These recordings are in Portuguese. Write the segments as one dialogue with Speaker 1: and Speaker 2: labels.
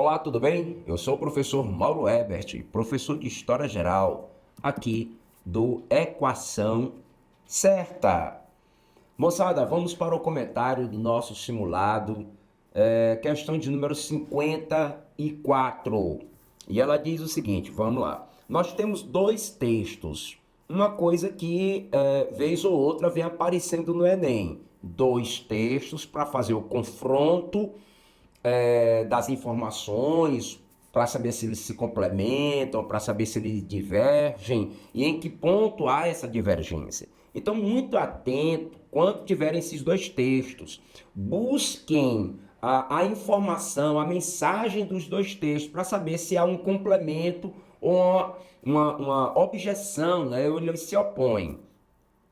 Speaker 1: Olá, tudo bem? Eu sou o professor Mauro Ebert, professor de História Geral, aqui do Equação Certa. Moçada, vamos para o comentário do nosso simulado, questão de número 54. E ela diz o seguinte, vamos lá. Nós temos dois textos, uma coisa que vez ou outra vem aparecendo no Enem. Dois textos para fazer o confronto das informações, para saber se eles se complementam, para saber se eles divergem e em que ponto há essa divergência. Então, muito atento quando tiverem esses dois textos. Busquem a informação, a mensagem dos dois textos para saber se há um complemento ou uma objeção, né? Ou eles se opõem.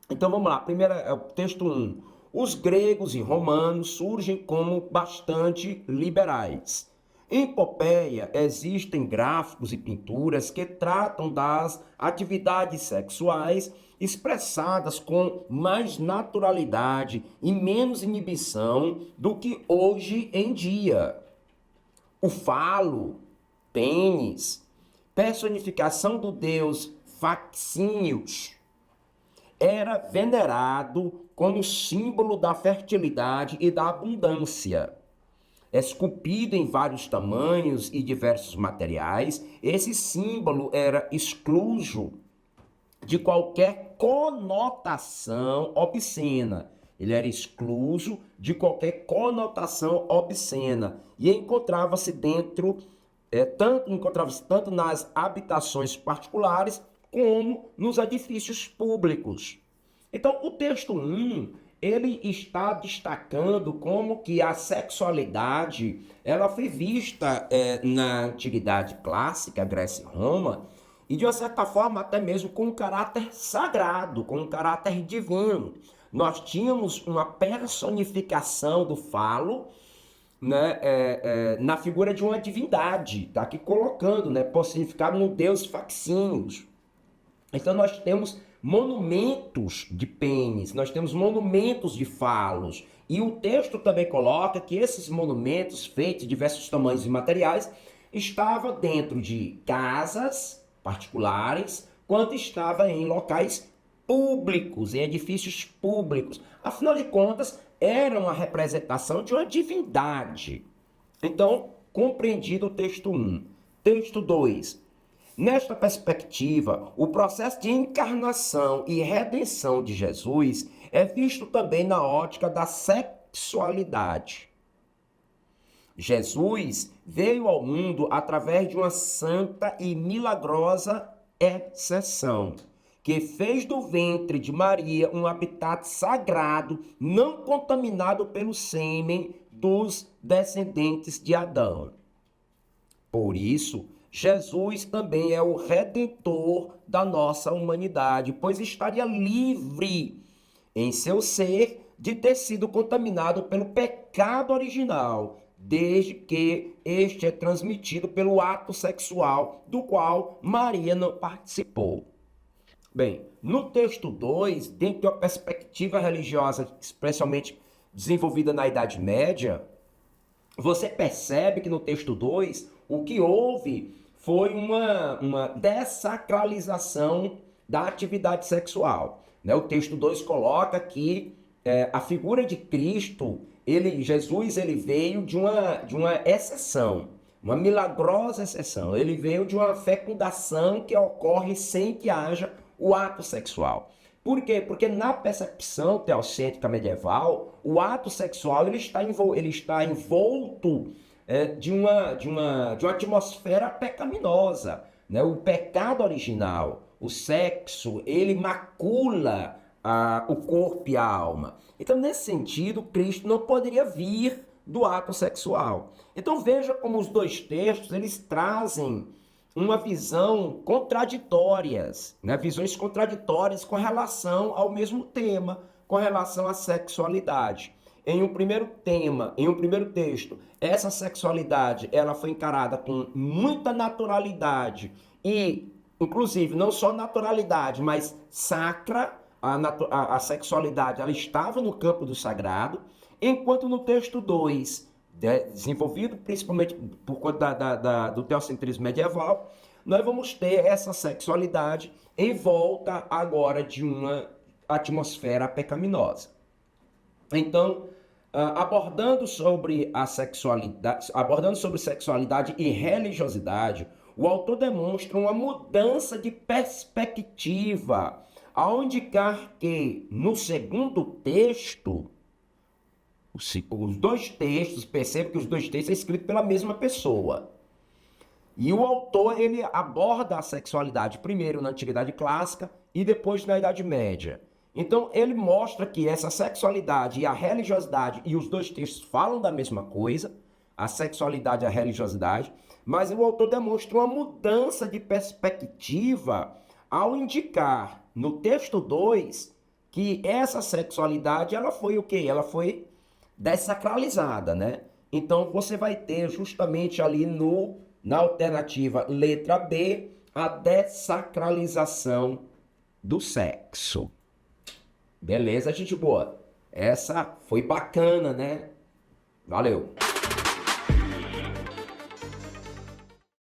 Speaker 1: Então vamos lá, primeiro é o texto 1. Os gregos e romanos surgem como bastante liberais. Em Popeia existem gráficos e pinturas que tratam das atividades sexuais expressadas com mais naturalidade e menos inibição do que hoje em dia. O falo, pênis, personificação do deus Faxínios, era venerado como símbolo da fertilidade e da abundância. Esculpido em vários tamanhos e diversos materiais, esse símbolo era excluso de qualquer conotação obscena. Ele era excluso de qualquer conotação obscena e encontrava-se tanto nas habitações particulares como nos edifícios públicos. Então, o texto 1, ele está destacando como que a sexualidade ela foi vista na Antiguidade Clássica, Grécia e Roma, e de uma certa forma até mesmo com um caráter sagrado, com um caráter divino. Nós tínhamos uma personificação do falo, né, na figura de uma divindade, está aqui colocando, né, personificado no deus Faxínios. Então nós temos monumentos de pênis, nós temos monumentos de falos. E o texto também coloca que esses monumentos, feitos de diversos tamanhos e materiais, estavam dentro de casas particulares, quanto estava em locais públicos, em edifícios públicos. Afinal de contas, era uma representação de uma divindade. Então, compreendido o texto 1. Texto 2. Nesta perspectiva, o processo de encarnação e redenção de Jesus é visto também na ótica da sexualidade. Jesus veio ao mundo através de uma santa e milagrosa exceção, que fez do ventre de Maria um habitat sagrado, não contaminado pelo sêmen dos descendentes de Adão. Por isso, Jesus também é o redentor da nossa humanidade, pois estaria livre em seu ser de ter sido contaminado pelo pecado original, desde que este é transmitido pelo ato sexual, do qual Maria não participou. Bem, no texto 2, dentro de uma perspectiva religiosa, especialmente desenvolvida na Idade Média, você percebe que no texto 2, o que houve foi uma dessacralização da atividade sexual. Né? O texto 2 coloca que a figura de Cristo, Jesus veio de uma exceção, uma milagrosa exceção. Ele veio de uma fecundação que ocorre sem que haja o ato sexual. Por quê? Porque na percepção teocêntrica medieval, o ato sexual ele está envolto de uma atmosfera pecaminosa. Né? O pecado original, o sexo, ele macula o corpo e a alma. Então, nesse sentido, Cristo não poderia vir do ato sexual. Então, veja como os dois textos eles trazem uma visão contraditórias, né? Visões contraditórias com relação ao mesmo tema, com relação à sexualidade. Em um primeiro texto, essa sexualidade ela foi encarada com muita naturalidade e, inclusive, não só naturalidade, mas sacra. A sexualidade ela estava no campo do sagrado, enquanto no texto 2, desenvolvido principalmente por conta do teocentrismo medieval, nós vamos ter essa sexualidade em volta agora de uma atmosfera pecaminosa. Então, abordando sobre sexualidade e religiosidade, o autor demonstra uma mudança de perspectiva, ao indicar que, no segundo texto, os dois textos, perceba que os dois textos são escritos pela mesma pessoa. E o autor, ele aborda a sexualidade primeiro na Antiguidade Clássica e depois na Idade Média. Então, ele mostra que essa sexualidade e a religiosidade, e os dois textos falam da mesma coisa, a sexualidade e a religiosidade, mas o autor demonstra uma mudança de perspectiva ao indicar no texto 2 que essa sexualidade, ela foi o quê? Ela foi dessacralizada, né? Então, você vai ter justamente ali na alternativa letra B, a dessacralização do sexo. Beleza, gente boa? Essa foi bacana, né? Valeu!